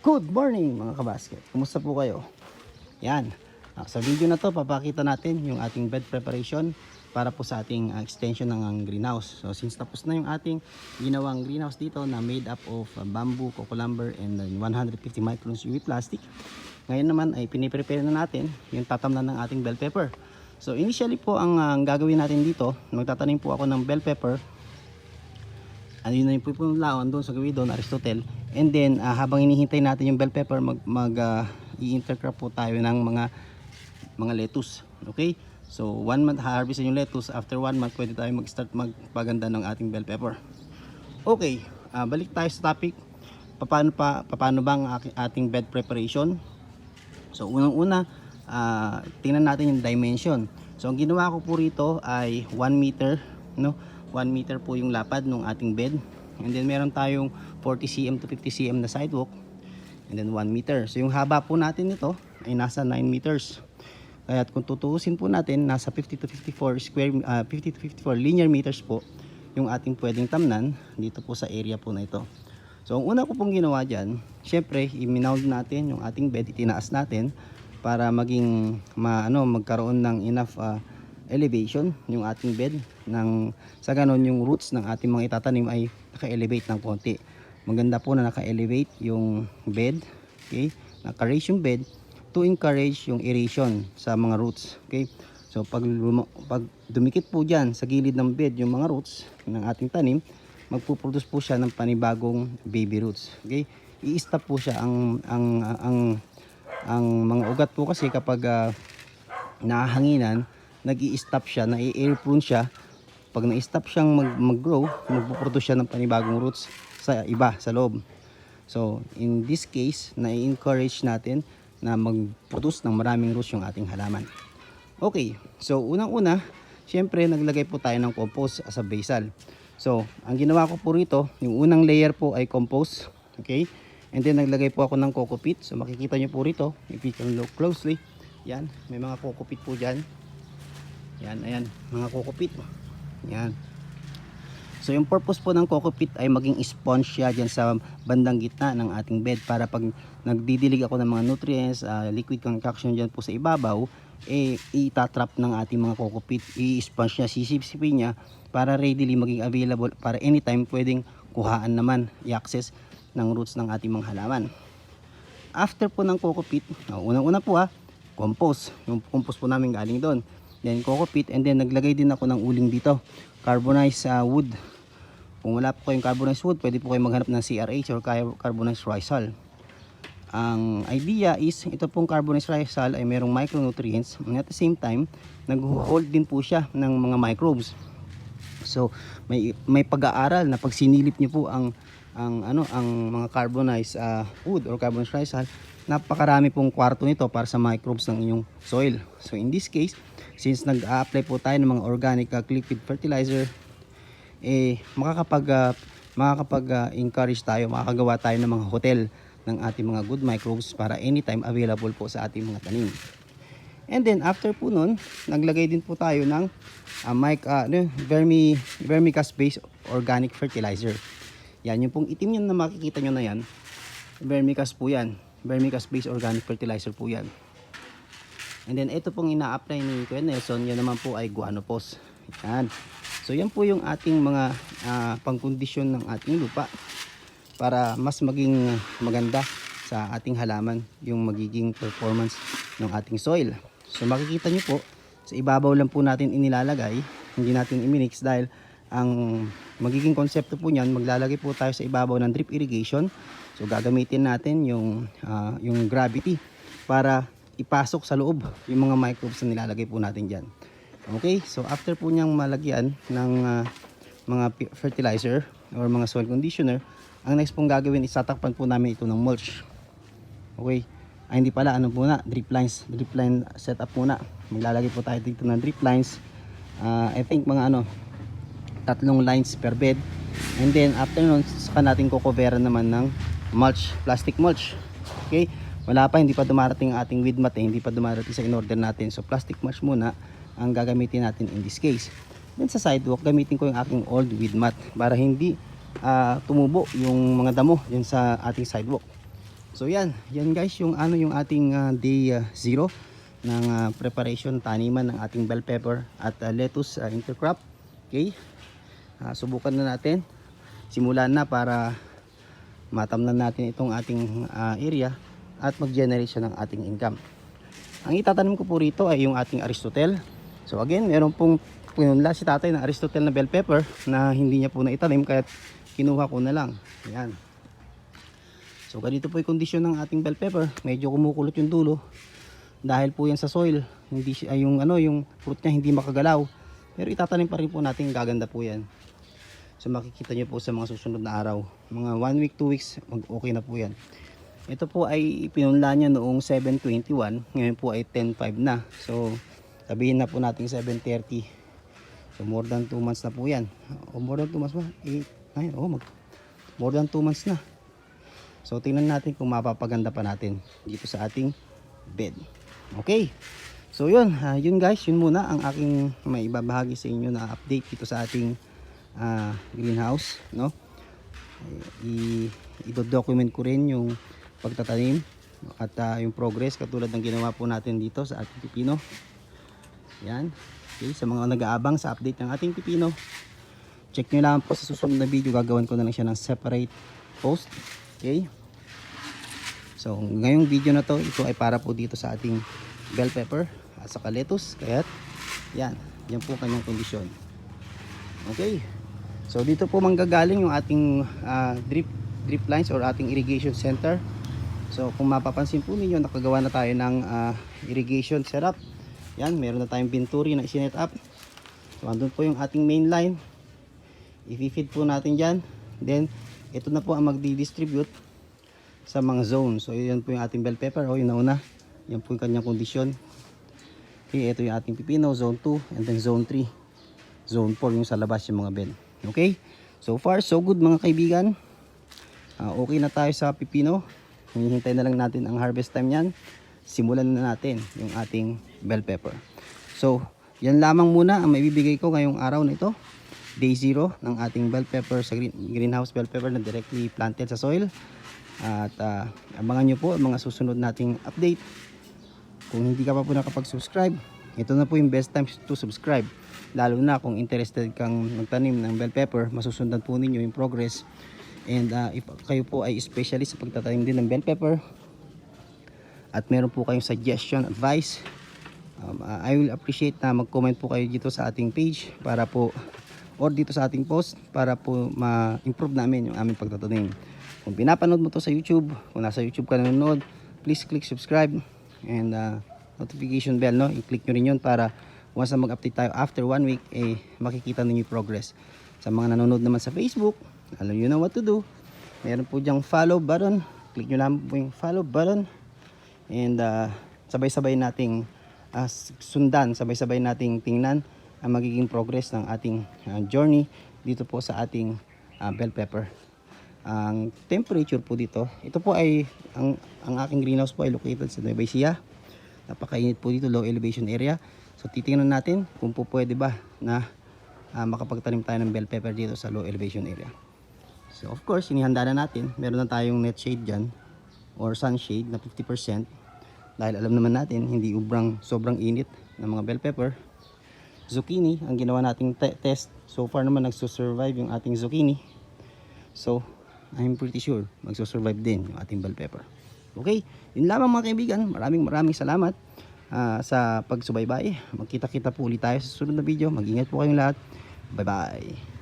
Good morning mga kabasket. Kumusta po kayo? Yan. Sa video na to, papakita natin yung ating bed preparation para po sa ating extension ng greenhouse. So since tapos na yung ating ginawang greenhouse dito na made up of bamboo, coco lumber, and 150 microns UV plastic, ngayon naman ay piniprepare na natin yung tatamnan ng ating bell pepper. So initially po ang gagawin natin dito, magtatanim po ako ng bell pepper. Ano yun na yung pupunlaon doon sa gawin doon, Aristotle. And then habang hinihintay natin yung bell pepper, i-intercrop po tayo ng mga lettuce. Okay? So 1 month harvest yung lettuce, after 1 month pwede tayo mag-start magpaganda ng ating bell pepper. Okay, balik tayo sa topic. Paano bang ating bed preparation? So unang-una, tingnan natin yung dimension. So ang ginawa ko po rito ay 1 meter, no? 1 meter po yung lapad ng ating bed. And then meron tayong 40 cm to 50 cm na sidewalk. And then 1 meter. So yung haba po natin nito ay nasa 9 meters. Kaya kung tutuusin po natin, nasa 50 to 54 linear meters po yung ating pwedeng tamnan dito po sa area po na ito. So ang una ko pong ginawa dyan, syempre i-mount natin yung ating bed, itinaas natin para maging magkaroon ng enough elevation yung ating bed, sa ganon yung roots ng ating mga itatanim ay naka-elevate ng konti. Maganda po na naka-elevate yung bed, okay? Naka-raise yung bed to encourage yung aeration sa mga roots, okay? So pag dumikit po dyan sa gilid ng bed yung mga roots ng ating tanim, magpuproduce po siya ng panibagong baby roots, okay? I-stop po siya ang mga ugat po kasi kapag nahanginan, nag-i-stop siya, na-air prune siya. Pag na-stop siyang mag-grow, magpuproduce siya ng panibagong roots sa iba, sa loob. So in this case, na-encourage natin na mag-produce ng maraming roots yung ating halaman. Okay, so unang-una, syempre naglagay po tayo ng compost as a basal. So ang ginawa ko po rito, yung unang layer po ay compost, okay? And then naglagay po ako ng coco peat. So makikita nyo po rito, if you can look closely, yan, may mga coco peat po dyan. Yan, ayan, mga coco peat. Yan. So yung purpose po ng coco peat ay maging sponge siya dyan sa bandang gitna ng ating bed para pag nagdidilig ako ng mga nutrients, liquid concoction dyan po sa ibabaw, itatrap ng ating mga coco peat, i-sponge niya, sisipsipin niya para readily maging available para anytime pwedeng kuhaan naman, i-access ng roots ng ating mga halaman. After po ng coco peat, unang-una po compost. Yung compost po namin galing doon. Then coco peat, and then naglagay din ako ng uling dito, carbonized wood. Kung wala po kayong carbonized wood, pwede po kayong maghanap ng CRH or carbonized rice hull. Ang idea is, ito pong carbonized rice hull ay merong micronutrients, and at the same time nag-hold din po siya ng mga microbes. So may pag-aaral na pag sinilip niyo po ang mga carbonized wood or carbonized rice hull, napakarami pong kwarto nito para sa microbes ng inyong soil. So in this case, since nag-a-apply po tayo ng mga organic liquid fertilizer, makakapag-encourage tayo, makakagawa tayo ng mga hotel ng ating mga good microbes para anytime available po sa ating mga tanim. And then after po nun, naglagay din po tayo ng vermicast based organic fertilizer. Yan, yung pong itim yan na makikita nyo na yan, vermicast po yan, vermicast based organic fertilizer po yan. And then ito pong ina-apply ni Kuya Nelson, yan naman po ay guanopos. Yan. So yan po yung ating mga pangkondisyon ng ating lupa para mas maging maganda sa ating halaman yung magiging performance ng ating soil. So makikita nyo po, sa ibabaw lang po natin inilalagay, hindi natin i-mix dahil ang magiging konsepto po niyan, maglalagay po tayo sa ibabaw ng drip irrigation. So gagamitin natin yung gravity para ipasok sa loob yung mga microbes na nilalagay po natin dyan. Okay, so after po niyang malagyan ng mga fertilizer or mga soil conditioner, ang next pong gagawin is tatakpan po namin ito ng mulch. Okay, hindi pala, drip line setup muna. Maglalagay po tayo dito ng drip lines, I think mga 3 lines per bed. And then after nun, saka natin kukoveran naman ng mulch, plastic mulch. Okay, hindi pa dumarating ang ating weed mat, hindi pa dumarating sa in-order natin. So plastic mulch muna ang gagamitin natin in this case. Then sa sidewalk, gamitin ko yung aking old weed mat para hindi tumubo yung mga damo dyan sa ating sidewalk. So yan guys yung yung ating day 0 ng preparation taniman ng ating bell pepper at lettuce intercrop. Okay, subukan na natin, simulan na para matamnan natin itong ating area at mag-generate siya ng ating income. Ang itatanim ko po rito ay yung ating Aristotle. So again, meron pong pinunla si tatay ng Aristotle na bell pepper na hindi niya po naitanim, kaya kinuha ko na lang. Yan. So ganito po yung kondisyon ng ating bell pepper. Medyo kumukulot yung dulo dahil po yan sa soil. Hindi yung yung fruit niya hindi makagalaw. Pero itatanim pa rin po natin, gaganda po yan. So makikita nyo po sa mga susunod na araw. Mga 1 week, 2 weeks, okay na po yan. Ito po ay pinunla niya noong 7:21. Ngayon po ay 10:05 na. So sabihin na po natin 7:30. So more than 2 months na po yan. O more than 2 months ba? 8, 9, more than 2 months na. So tingnan natin kung mapapaganda pa natin dito sa ating bed. Okay. So yun guys, yun muna ang aking may ibabahagi sa inyo na update dito sa ating greenhouse, no? I-document ko rin yung pagtatanim at yung progress katulad ng ginawa po natin dito sa ating pipino. Yan. Okay, sa mga nag-aabang sa update ng ating pipino, check nyo lang po sa susunod na video, gagawin ko na lang siya ng separate post. Okay. So ngayong video na to, ito ay para po dito sa ating bell pepper at saka lettuce. Kaya yan po kanyang kondisyon. Okay. So dito po manggagaling yung ating drip lines or ating irrigation center. So kung mapapansin po ninyo, nakagawa na tayo ng irrigation setup. Yan, meron na tayong venturi na isinet up. So andun po yung ating main line. I-feed po natin dyan. Then ito na po ang magdi-distribute sa mga zone. So yan po yung ating bell pepper. Yung nauna, yan po yung kanyang kondisyon. Okay, ito yung ating pipino, zone 2, and then zone 3, zone 4 yung sa labas yung mga bed. Okay, so far so good mga kaibigan. Okay na tayo sa pipino. Hinihintay na lang natin ang harvest time yan. Simulan na natin yung ating bell pepper. So yan lamang muna ang maibibigay ko ngayong araw na ito, day 0 ng ating bell pepper sa greenhouse bell pepper na directly planted sa soil. At abangan nyo po ang mga susunod nating update. Kung hindi ka pa po nakapag-subscribe, ito na po yung best time to subscribe. Lalo na kung interested kang magtanim ng bell pepper, masusundan po ninyo yung progress. And if kayo po ay specialist sa pagtatanim din ng bell pepper at meron po kayong suggestion, advice, I will appreciate na mag-comment po kayo dito sa ating page para po, or dito sa ating post para po ma-improve namin yung aming pagtatanim. Kung pinapanood mo to sa YouTube, kung nasa YouTube ka nanonood, please click subscribe and notification bell, no? I-click nyo rin yun para once na mag-update tayo after 1 week, makikita ninyo yung progress. Sa mga nanonood naman sa Facebook, alam you know what to do. Meron po dyang follow button. Click nyo lang po yung follow button. And sabay-sabay nating sundan, sabay-sabay nating tingnan ang magiging progress ng ating journey dito po sa ating bell pepper. Ang temperature po dito, ito po ay ang aking greenhouse po ay located sa Nueva Ecija. Napakainit po dito, low elevation area. So titingnan natin kung po pwede ba na makapagtanim tayo ng bell pepper dito sa low elevation area. So of course, inihanda na natin. Meron na tayong net shade dyan or sunshade na 50%. Dahil alam naman natin, hindi sobrang init ng mga bell pepper. Zucchini, ang ginawa nating test. So far naman nagsusurvive yung ating zucchini. So I'm pretty sure magsusurvive din yung ating bell pepper. Okay, yun lamang mga kaibigan. Maraming salamat sa pagsubaybay. Magkita-kita po ulit tayo sa susunod na video. Mag-ingat po kayong lahat. Bye bye.